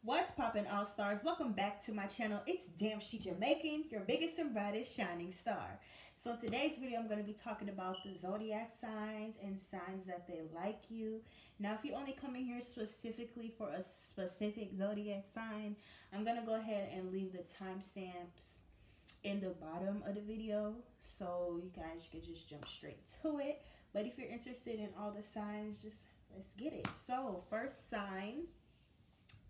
What's poppin', all stars? Welcome back to my channel. It's Damn She Jamaican, your biggest and brightest shining star. So today's video, I'm going to be talking about the zodiac signs and signs that they like you. Now, if you only come in here specifically for a specific zodiac sign, I'm going to go ahead and leave the timestamps in the bottom of the video so you guys can just jump straight to it. But if you're interested in all the signs, just let's get it. So first sign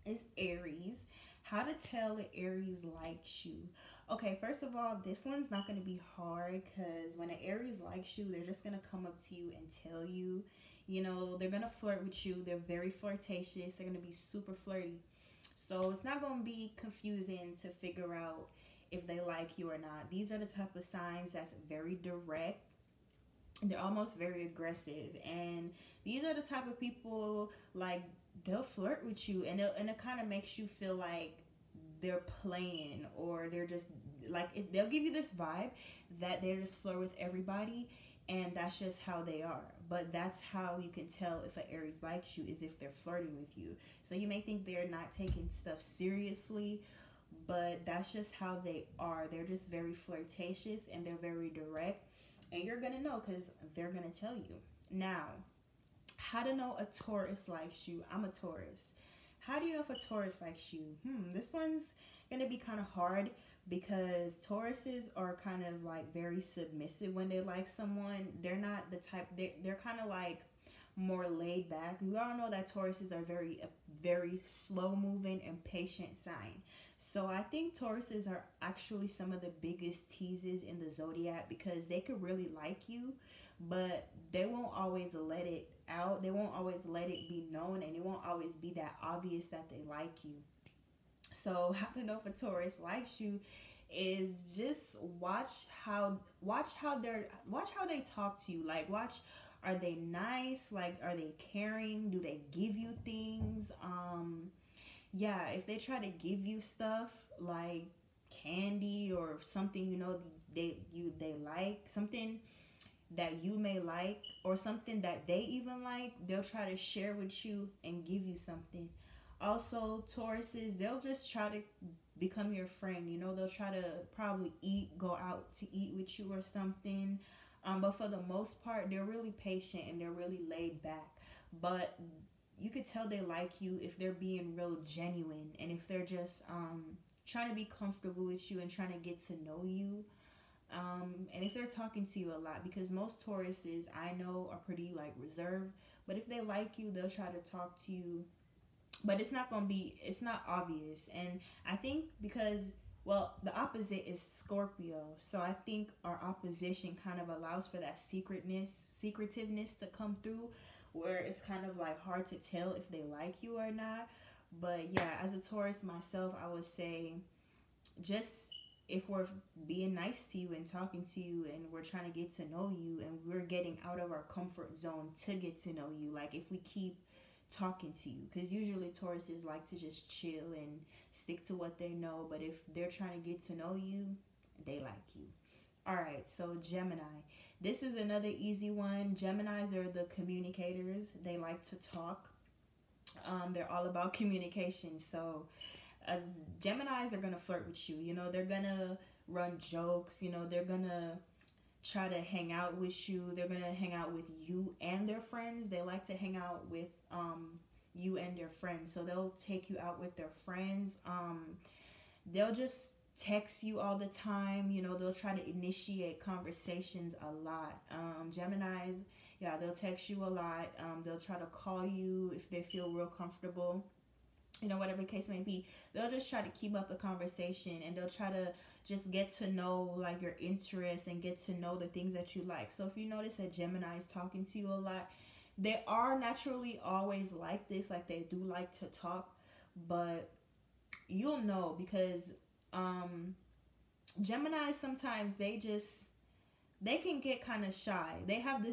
is Aries. How to tell if Aries likes you. Okay, first of all, this one's not going to be hard because when an Aries likes you, they're just going to come up to you and tell you. You know, they're going to flirt with you. They're very flirtatious. They're going to be super flirty. So it's not going to be confusing to figure out if they like you or not. These are the type of signs that's very direct. They're almost very aggressive. And these are the type of people, like, they'll flirt with you, and it kind of makes you feel like they're playing, or they're just like they'll give you this vibe that they just flirt with everybody, and that's just how they are. But that's how you can tell if an Aries likes you, is if they're flirting with you. So you may think they're not taking stuff seriously, but that's just how they are. They're just very flirtatious and they're very direct, and you're gonna know because they're gonna tell you. Now, how to know a Taurus likes you. I'm a Taurus. How do you know if a Taurus likes you? This one's going to be kind of hard because Tauruses are kind of like very submissive when they like someone. They're not the type, they're kind of like more laid back. We all know that Tauruses are very slow moving and patient sign. So I think Tauruses are actually some of the biggest teases in the zodiac because they could really like you, but they won't always let it out. They won't always let it be known, and it won't always be that obvious that they like you. So how to know if a Taurus likes you is just watch how they talk to you. Like, watch, are they nice? Like, are they caring? Do they give you things? Yeah, if they try to give you stuff like candy or something, you know, they like something that you may like, or something that they even like, they'll try to share with you and give you something. Also, Tauruses, they'll just try to become your friend. You know, they'll try to probably go out to eat with you or something. But for the most part, they're really patient and they're really laid back. But you could tell they like you if they're being real genuine, and if they're just trying to be comfortable with you and trying to get to know you. And if they're talking to you a lot, because most Tauruses I know are pretty like reserved, but if they like you, they'll try to talk to you, but it's not obvious. And I think because, well, the opposite is Scorpio, so I think our opposition kind of allows for that secretiveness to come through, where it's kind of like hard to tell if they like you or not. But yeah, as a Taurus myself, I would say, just if we're being nice to you and talking to you and we're trying to get to know you and we're getting out of our comfort zone to get to know you, like if we keep talking to you, because usually Tauruses like to just chill and stick to what they know, but if they're trying to get to know you, they like you. All right, so Gemini. This is another easy one. Geminis are the communicators. They like to talk. They're all about communication. So as Geminis are going to flirt with you. You know, they're going to run jokes. You know, they're going to try to hang out with you. They're going to hang out with you and their friends. They like to hang out with you and their friends. So they'll take you out with their friends. They'll just text you all the time. You know, they'll try to initiate conversations a lot. Geminis, yeah, they'll text you a lot. They'll try to call you if they feel real comfortable. You know, whatever the case may be, they'll just try to keep up the conversation, and they'll try to just get to know like your interests and get to know the things that you like. So if you notice that Gemini is talking to you a lot, they are naturally always like this, like they do like to talk, but you'll know because Gemini, sometimes they can get kind of shy. They have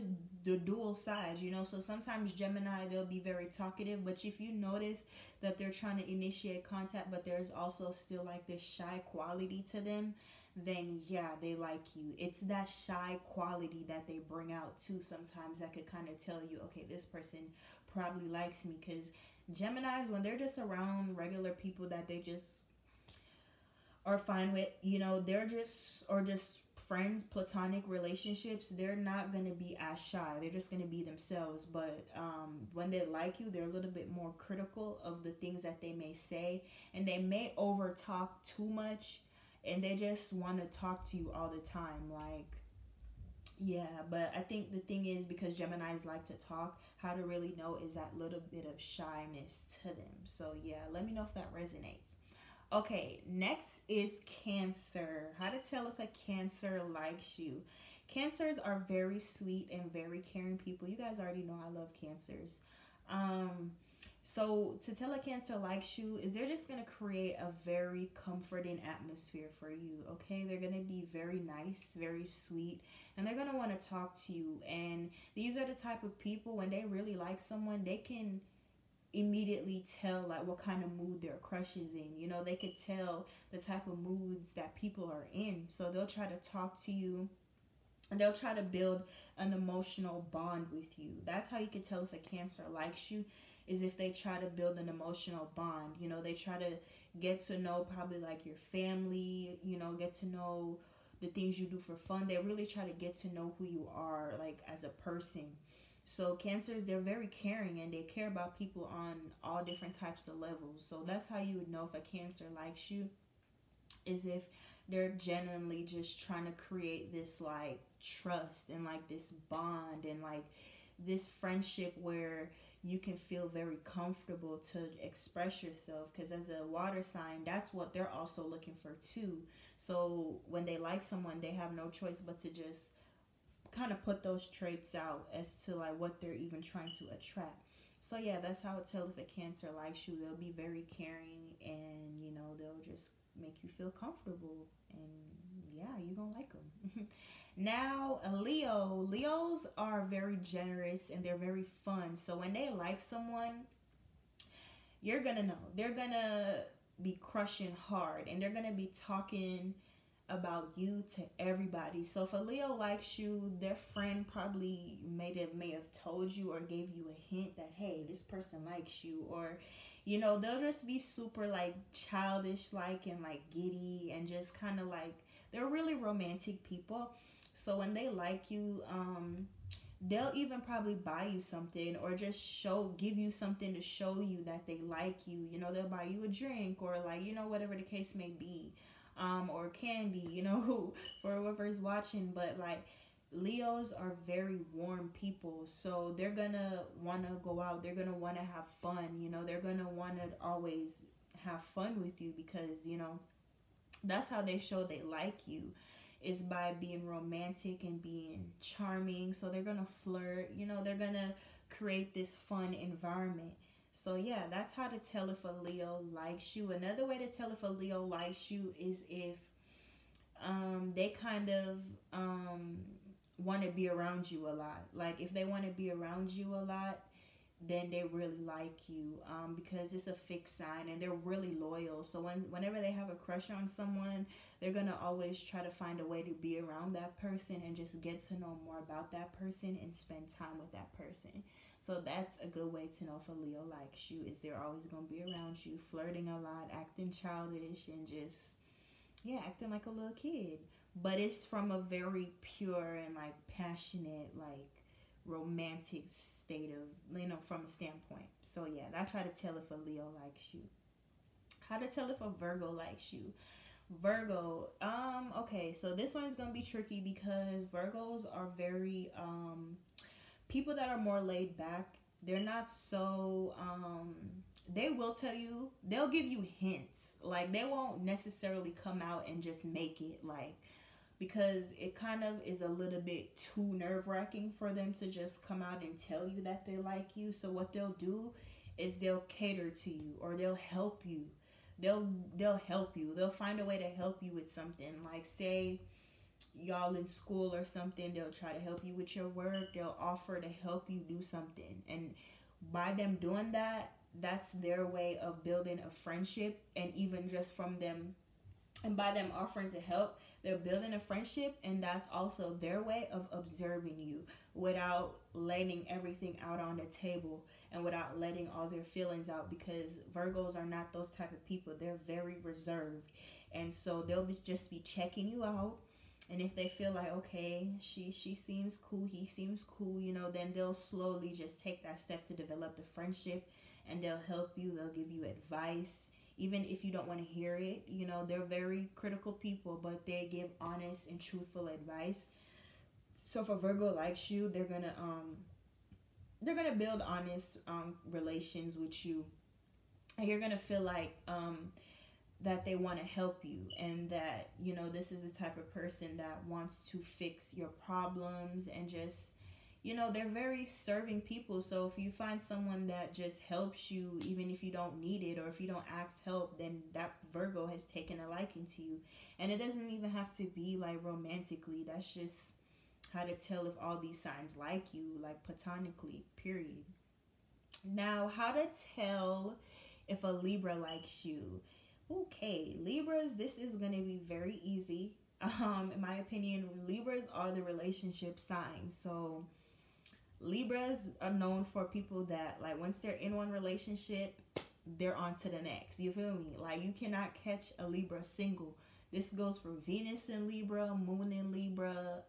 the dual sides, you know. So sometimes Gemini, they'll be very talkative, but if you notice that they're trying to initiate contact, but there's also still like this shy quality to them, then yeah, they like you. It's that shy quality that they bring out too sometimes that could kind of tell you, okay, this person probably likes me, because Geminis, when they're just around regular people that they just are fine with, you know, they're just, or just friends, platonic relationships, they're not going to be as shy. They're just going to be themselves. But when they like you, they're a little bit more critical of the things that they may say, and they may over talk too much, and they just want to talk to you all the time. Like, yeah, but I think the thing is, because Geminis like to talk, how to really know is that little bit of shyness to them. So yeah, let me know if that resonates. Okay, next is Cancer. How to tell if a Cancer likes you. Cancers are very sweet and very caring people. You guys already know I love Cancers. So to tell a Cancer likes you is they're just going to create a very comforting atmosphere for you, okay? They're going to be very nice, very sweet, and they're going to want to talk to you. And these are the type of people, when they really like someone, they can immediately tell like what kind of mood their crush is in. You know, they could tell the type of moods that people are in. So they'll try to talk to you, and they'll try to build an emotional bond with you. That's how you can tell if a Cancer likes you, is if they try to build an emotional bond. You know, they try to get to know probably like your family, you know, get to know the things you do for fun. They really try to get to know who you are, like, as a person. So Cancers, they're very caring, and they care about people on all different types of levels. So that's how you would know if a Cancer likes you, is if they're genuinely just trying to create this like trust and like this bond and like this friendship where you can feel very comfortable to express yourself. Because as a water sign, that's what they're also looking for too. So when they like someone, they have no choice but to just kind of put those traits out as to like what they're even trying to attract. So yeah, that's how it tells if a Cancer likes you. They'll be very caring, and you know, they'll just make you feel comfortable, and yeah, you're gonna like them. Now, a Leo. Leos are very generous and they're very fun. So when they like someone, you're gonna know. They're gonna be crushing hard, and they're gonna be talking about you to everybody. So if a Leo likes you, their friend probably may have told you or gave you a hint that, hey, this person likes you. Or, you know, they'll just be super like childish like and like giddy, and just kind of like, they're really romantic people. So when they like you, they'll even probably buy you something, or just give you something to show you that they like you. You know, they'll buy you a drink, or like, you know, whatever the case may be. Or candy, you know, for whoever's watching. But like, Leos are very warm people, so they're gonna want to go out, they're gonna want to have fun, you know, they're gonna want to always have fun with you, because, you know, that's how they show they like you, is by being romantic and being charming. So they're gonna flirt, you know, they're gonna create this fun environment. So yeah, that's how to tell if a Leo likes you. Another way to tell if a Leo likes you is if they kind of want to be around you a lot. Like, if they want to be around you a lot, then they really like you, because it's a fixed sign, and they're really loyal. So whenever they have a crush on someone, they're going to always try to find a way to be around that person and just get to know more about that person and spend time with that person. So that's a good way to know if a Leo likes you, is they're always going to be around you, flirting a lot, acting childish, and just, yeah, acting like a little kid. But it's from a very pure and like passionate, like romantic state of, you know, from a standpoint. So yeah, that's how to tell if a Leo likes you. How to tell if a Virgo likes you. Virgo, okay, so this one is going to be tricky, because Virgos are very, people that are more laid back. They're not so, they will tell you, they'll give you hints. Like, they won't necessarily come out and just make it, like, because it kind of is a little bit too nerve-wracking for them to just come out and tell you that they like you. So what they'll do is they'll cater to you, or they'll help you. They'll help you. They'll find a way to help you with something. Like, say y'all in school or something, they'll try to help you with your work. They'll offer to help you do something. And by them doing that, that's their way of building a friendship. And even just from them And by them offering to help, they're building a friendship, and that's also their way of observing you without letting everything out on the table and without letting all their feelings out, because Virgos are not those type of people. They're very reserved. And so just be checking you out. And if they feel like, okay, she seems cool, he seems cool, you know, then they'll slowly just take that step to develop the friendship, and they'll help you, they'll give you advice. Even if you don't want to hear it, you know, they're very critical people, but they give honest and truthful advice. So if a Virgo likes you, they're gonna build honest relations with you, and you're gonna feel like that they want to help you, and that, you know, this is the type of person that wants to fix your problems, and just, you know, they're very serving people. So if you find someone that just helps you, even if you don't need it or if you don't ask help, then that Virgo has taken a liking to you. And it doesn't even have to be like romantically. That's just how to tell if all these signs like you, like platonically, period. Now, how to tell if a Libra likes you. Okay, Libras, this is going to be very easy. In my opinion, Libras are the relationship signs. So Libras are known for people that, like, once they're in one relationship, they're on to the next. You feel me? Like, you cannot catch a Libra single. This goes for Venus in Libra, Moon in Libra.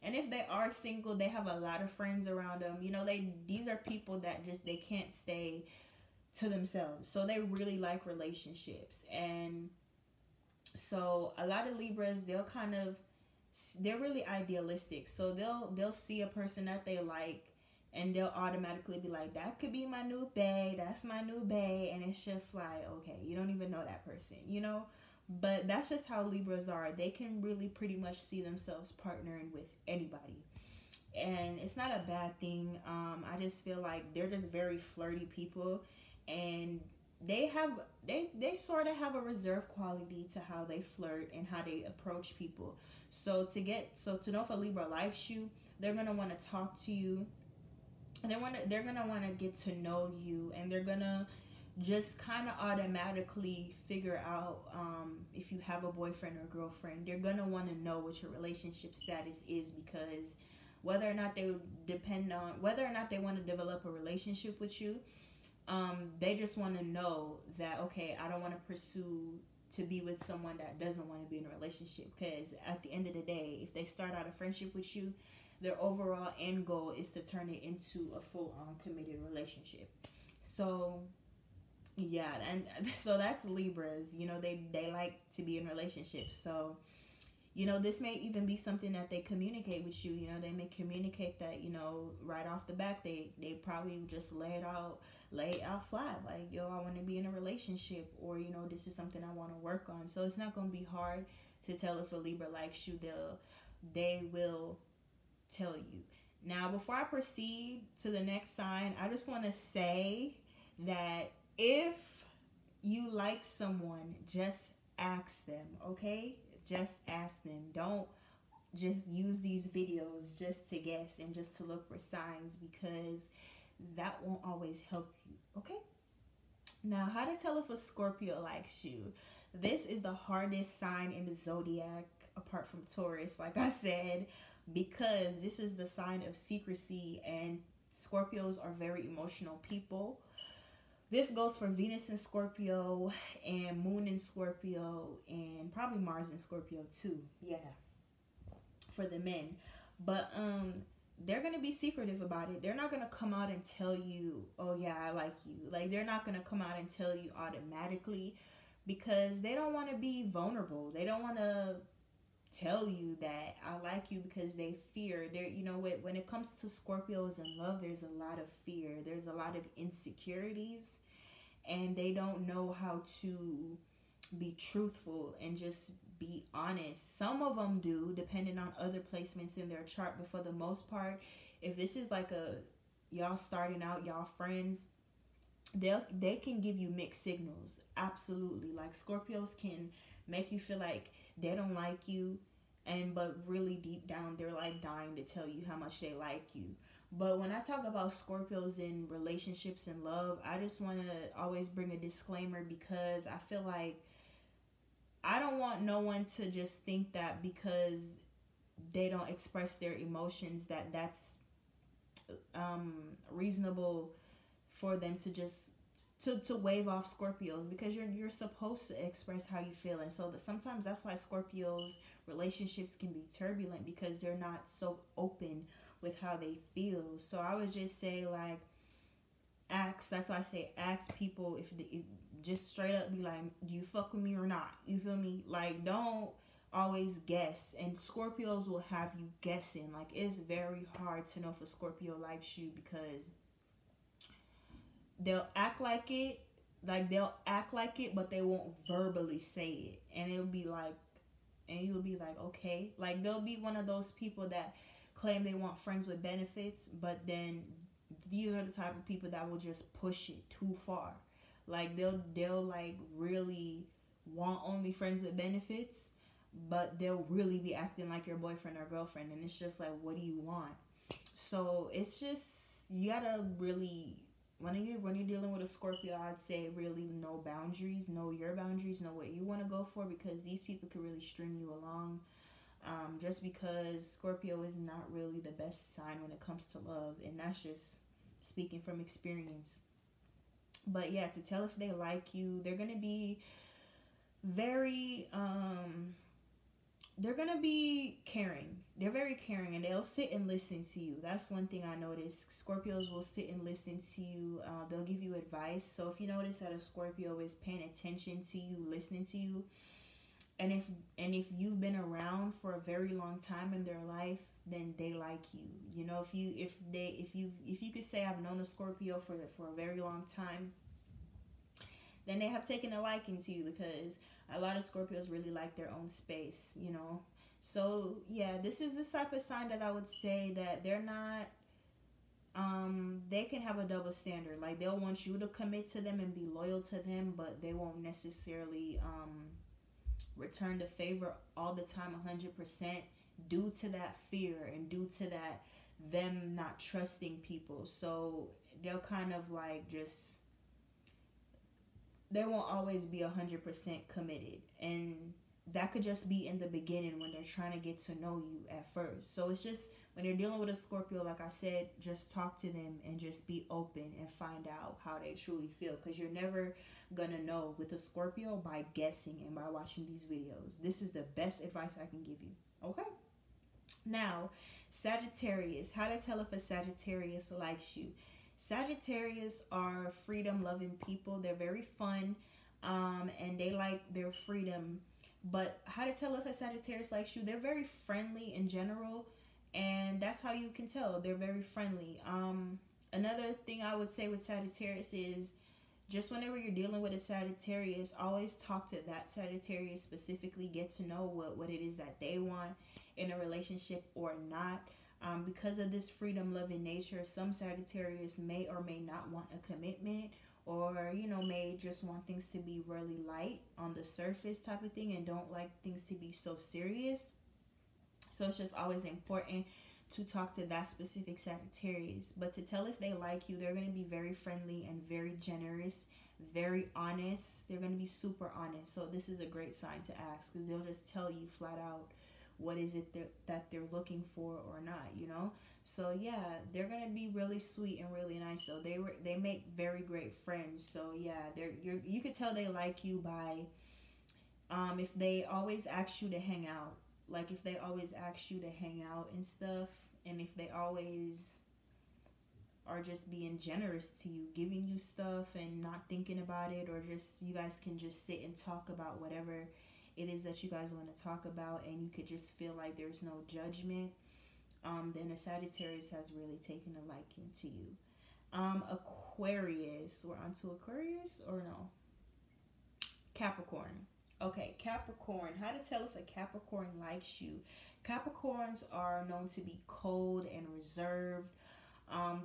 And if they are single, they have a lot of friends around them. You know, these are people that just, they can't stay to themselves. So they really like relationships. And so a lot of Libras, they're really idealistic. So they'll see a person that they like, and they'll automatically be like, that could be my new bae, that's my new bae. And it's just like, okay, you don't even know that person, you know. But that's just how Libras are. They can really pretty much see themselves partnering with anybody, and it's not a bad thing. I just feel like they're just very flirty people, and they sort of have a reserved quality to how they flirt and how they approach people. So to know if a Libra likes you, they're gonna want to talk to you, and they're gonna want to get to know you, and they're gonna just kind of automatically figure out if you have a boyfriend or girlfriend. They're gonna want to know what your relationship status is, because whether or not they want to develop a relationship with you, they just want to know that, okay, I don't want to pursue to be with someone that doesn't want to be in a relationship. Because at the end of the day, if they start out a friendship with you, their overall end goal is to turn it into a full-on committed relationship. So yeah, and so that's Libras. You know, they like to be in relationships. So, you know, this may even be something that they communicate with you. You know, they may communicate that, you know, right off the back. They probably just lay it out flat. Like, yo, I want to be in a relationship, or, you know, this is something I want to work on. So it's not going to be hard to tell if a Libra likes you. They will tell you. Now, before I proceed to the next sign, I just want to say that if you like someone, just ask them, okay? Just ask them. Don't just use these videos just to guess and just to look for signs, because that won't always help you, okay? Now, how to tell if a Scorpio likes you. This is the hardest sign in the zodiac, apart from Taurus, like I said, because this is the sign of secrecy, and Scorpios are very emotional people. This goes for Venus in Scorpio and Moon in Scorpio, and probably Mars in Scorpio too. Yeah, for the men. But they're going to be secretive about it. They're not going to come out and tell you, oh yeah, I like you. Like, they're not going to come out and tell you automatically, because they don't want to be vulnerable. They don't want to tell you that I like you, because they fear. You know, when it comes to Scorpios and love, there's a lot of fear. There's a lot of insecurities, and they don't know how to be truthful and just be honest. Some of them do, depending on other placements in their chart, but for the most part, if this is like y'all starting out, y'all friends, they can give you mixed signals. Absolutely. Like, Scorpios can make you feel like they don't like you, but really deep down they're like dying to tell you how much they like you. But when I talk about Scorpios in relationships and love, I just want to always bring a disclaimer, because I feel like I don't want no one to just think that because they don't express their emotions that that's reasonable for them to just to wave off Scorpios, because you're supposed to express how you feel. And so that sometimes that's why Scorpios relationships can be turbulent, because they're not so open with how they feel. So I would just say, like, ask. That's why I say ask people if just straight up be like, do you fuck with me or not? You feel me? Like, don't always guess. And Scorpios will have you guessing. Like, it's very hard to know if a Scorpio likes you, because they'll act like it, but they won't verbally say it. And it'll be like, and you'll be like, okay. Like, they'll be one of those people that claim they want friends with benefits, but then these are the type of people that will just push it too far. Like, they'll like really want only friends with benefits, but they'll really be acting like your boyfriend or girlfriend. And it's just like, what do you want? So it's just, you gotta really, when you're dealing with a Scorpio, I'd say really know boundaries, know your boundaries, know what you want to go for, because these people can really string you along. Just because Scorpio is not really the best sign when it comes to love, and that's just speaking from experience. But yeah, to tell if they like you, they're gonna be very they're gonna be caring. They're very caring, and they'll sit and listen to you. That's one thing I noticed. Scorpios will sit and listen to you. They'll give you advice. So if you notice that a Scorpio is paying attention to you, listening to you, and if you've been around for a very long time in their life, then they like you. You know, if you could say I've known a Scorpio for a very long time, then they have taken a liking to you, because a lot of Scorpios really like their own space, you know. So yeah, this is the type of sign that I would say that they're not, they can have a double standard. Like, they'll want you to commit to them and be loyal to them, but they won't necessarily return the favor all the time 100%, due to that fear and due to that them not trusting people. So they'll kind of like just, they won't always be 100% committed, and that could just be in the beginning when they're trying to get to know you at first. So it's just, when you're dealing with a Scorpio, like I said, just talk to them and just be open and find out how they truly feel, because you're never gonna know with a Scorpio by guessing and by watching these videos. This is the best advice I can give you. Okay, now Sagittarius. How to tell if a Sagittarius likes you. Sagittarius are freedom loving people. They're very fun, and they like their freedom. But how to tell if a Sagittarius likes you? They're very friendly in general, and that's how you can tell. They're very friendly. Another thing I would say with Sagittarius is, just whenever you're dealing with a Sagittarius, always talk to that Sagittarius specifically. Get to know what it is that they want in a relationship or not. Because of this freedom-loving nature, some Sagittarius may or may not want a commitment, or, you know, may just want things to be really light on the surface type of thing, and don't like things to be so serious. So it's just always important to talk to that specific Sagittarius. But to tell if they like you, they're going to be very friendly and very generous, very honest. They're going to be super honest. So this is a great sign to ask, because they'll just tell you flat out what is it that they're looking for or not, you know. So yeah, they're gonna be really sweet and really nice. So they make very great friends. So yeah, you could tell they like you by if they always ask you to hang out. Like, if they always ask you to hang out and stuff, and if they always are just being generous to you, giving you stuff and not thinking about it, or just, you guys can just sit and talk about whatever it is that you guys want to talk about, and you could just feel like there's no judgment, then a Sagittarius has really taken a liking to you. Aquarius. We're on to Aquarius, or no? Capricorn. Okay, Capricorn. How to tell if a Capricorn likes you. Capricorns are known to be cold and reserved,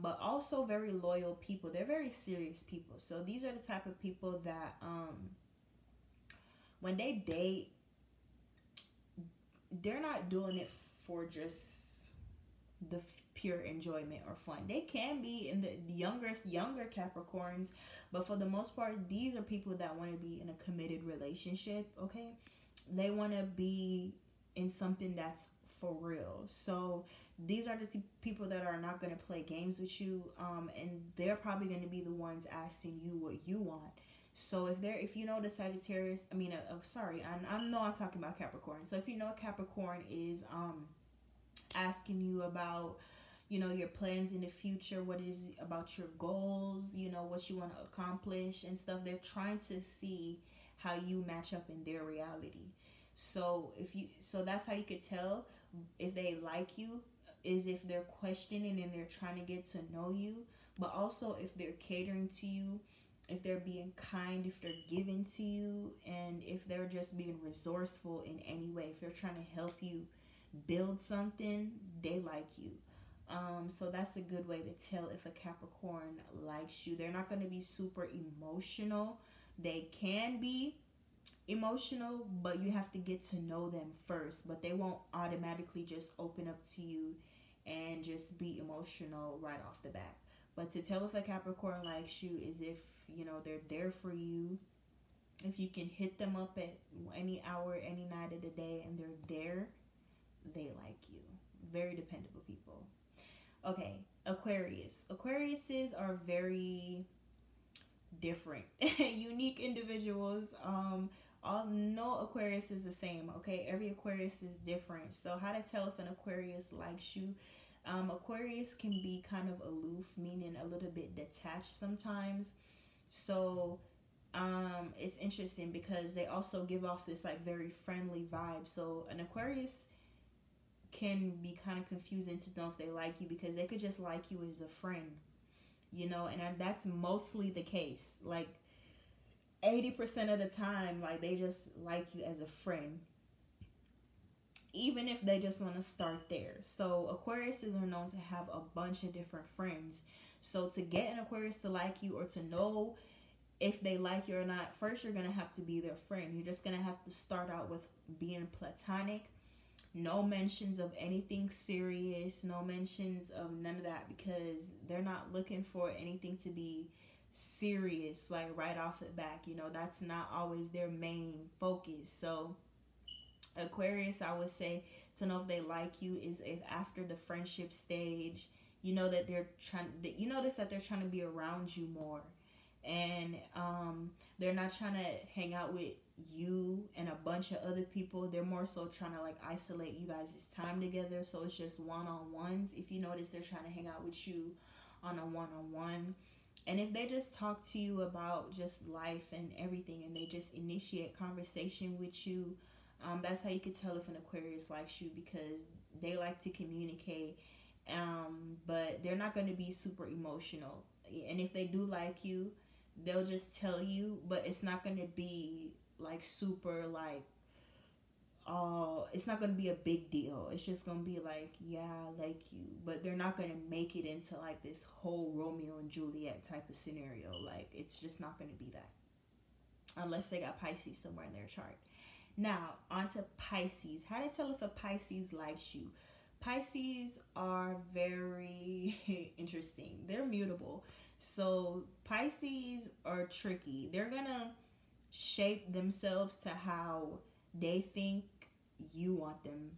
but also very loyal people. They're very serious people. So these are the type of people that when they date, they're not doing it for just the pure enjoyment or fun. They can be in the younger Capricorns, but for the most part, these are people that want to be in a committed relationship, okay? they want to be in something that's for real. So these are the people that are not going to play games with you, and they're probably going to be the ones asking you what you want. So if you know the Sagittarius, I mean, sorry, I know I'm talking about Capricorn. So if you know Capricorn is asking you about, you know, your plans in the future, what is about your goals, you know, what you want to accomplish and stuff, they're trying to see how you match up in their reality. So that's how you could tell if they like you, is if they're questioning and they're trying to get to know you, but also if they're catering to you, if they're being kind, if they're giving to you, and if they're just being resourceful in any way. If they're trying to help you build something, they like you. So that's a good way to tell if a Capricorn likes you. They're not going to be super emotional. They can be emotional, but you have to get to know them first. But they won't automatically just open up to you and just be emotional right off the bat. But to tell if a Capricorn likes you is if, you know, they're there for you. If you can hit them up at any hour, any night of the day, and they're there, they like you. Very dependable people. Okay, Aquarius. Aquariuses are very different, unique individuals. No Aquarius is the same. Okay, every Aquarius is different. So how to tell if an Aquarius likes you? Aquarius can be kind of aloof, meaning a little bit detached sometimes. So it's interesting because they also give off this like very friendly vibe. So an Aquarius can be kind of confusing to know if they like you, because they could just like you as a friend, you know, and that's mostly the case. Like 80% of the time, like they just like you as a friend, even if they just want to start there. So Aquariuses are known to have a bunch of different friends. So to get an Aquarius to like you, or to know if they like you or not, first you're going to have to be their friend. You're just going to have to start out with being platonic. No mentions of anything serious, no mentions of none of that, because they're not looking for anything to be serious, like right off the back. You know, that's not always their main focus. So Aquarius, I would say, to know if they like you is if after the friendship stage, you know that you notice that they're trying to be around you more, and they're not trying to hang out with you and a bunch of other people. They're more so trying to like isolate you guys' time together, so it's just one-on-ones. If you notice, they're trying to hang out with you on a one-on-one. And if they just talk to you about just life and everything, and they just initiate conversation with you, that's how you can tell if an Aquarius likes you, because they like to communicate, but they're not going to be super emotional. And if they do like you, they'll just tell you, but it's not going to be like super like, oh, it's not going to be a big deal. It's just going to be like, yeah, I like you, but they're not going to make it into like this whole Romeo and Juliet type of scenario. Like, it's just not going to be that, unless they got Pisces somewhere in their chart. Now, on to Pisces. How to tell if a Pisces likes you? Pisces are very interesting. They're mutable. So Pisces are tricky. They're going to shape themselves to how they think you want them.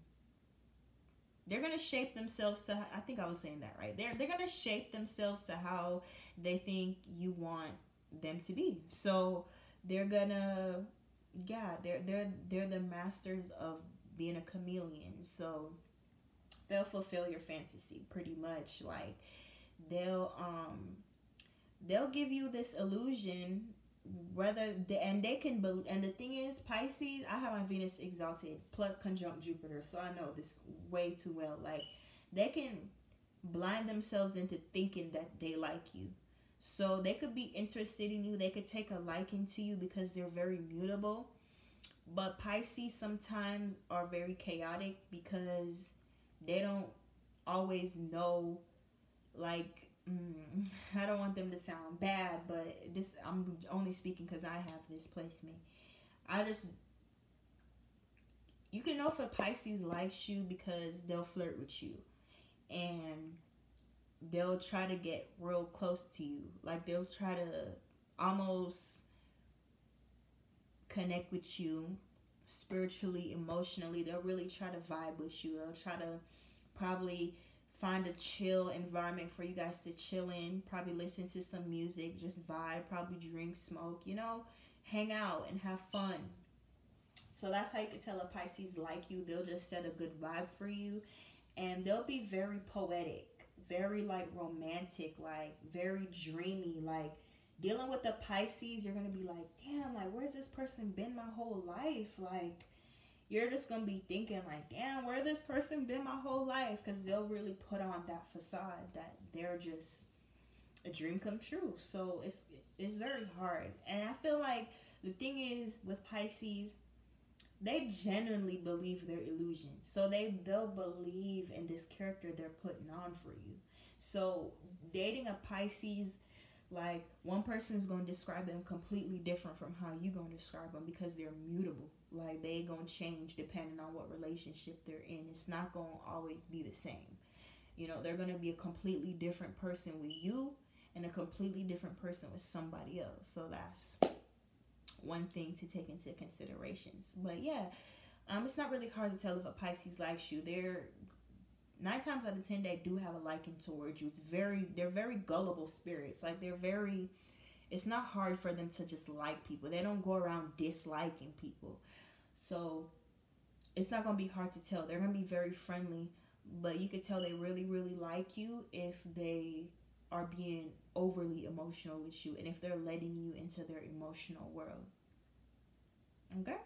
They're going to shape themselves to, I think I was saying that right. They're going to shape themselves to how they think you want them to be. So they're going to, yeah, they're the masters of being a chameleon. So they'll fulfill your fantasy pretty much. Like they'll give you this illusion, and they can, and the thing is, Pisces, I have my Venus exalted conjunct Jupiter, so I know this way too well. Like they can blind themselves into thinking that they like you. So they could be interested in you, they could take a liking to you because they're very mutable. But Pisces sometimes are very chaotic because they don't always know, like, I don't want them to sound bad, but I'm only speaking because I have this placement. You can know if a Pisces likes you because they'll flirt with you, and they'll try to get real close to you. Like they'll try to almost connect with you spiritually, emotionally. They'll really try to vibe with you. They'll try to probably find a chill environment for you guys to chill in. Probably listen to some music, just vibe, probably drink, smoke, you know, hang out and have fun. So that's how you can tell a Pisces like you. They'll just set a good vibe for you. And they'll be very poetic, very like romantic, like very dreamy. Like dealing with the Pisces, you're going to be like, damn, like where's this person been my whole life? Like you're just going to be thinking like, damn, where this person been my whole life? Because they'll really put on that facade that they're just a dream come true. So it's very hard. And I feel like the thing is with Pisces, they genuinely believe their illusions. So they'll believe in this character they're putting on for you. So dating a Pisces, like one person's going to describe them completely different from how you going to describe them, because they're mutable. Like they going to change depending on what relationship they're in. It's not going to always be the same. You know, they're going to be a completely different person with you and a completely different person with somebody else. So that's one thing to take into considerations. But yeah, it's not really hard to tell if a Pisces likes you. They're 9 times out of 10 they do have a liking towards you. They're very gullible spirits. Like it's not hard for them to just like people. They don't go around disliking people. So it's not going to be hard to tell. They're going to be very friendly, but you could tell they really, really like you if they are being overly emotional with you and if they're letting you into their emotional world. Okay?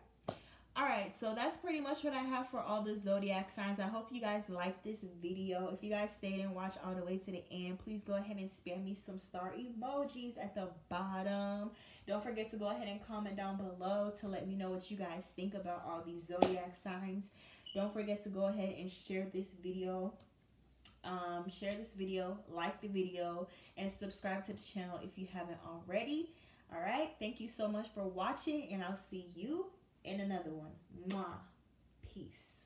Alright, so that's pretty much what I have for all the zodiac signs. I hope you guys liked this video. If you guys stayed and watched all the way to the end, please go ahead and spare me some star emojis at the bottom. Don't forget to go ahead and comment down below to let me know what you guys think about all these zodiac signs. Don't forget to go ahead and share this video. Like the video, and subscribe to the channel if you haven't already. All right, thank you so much for watching, and I'll see you in another one. Mwah. Peace.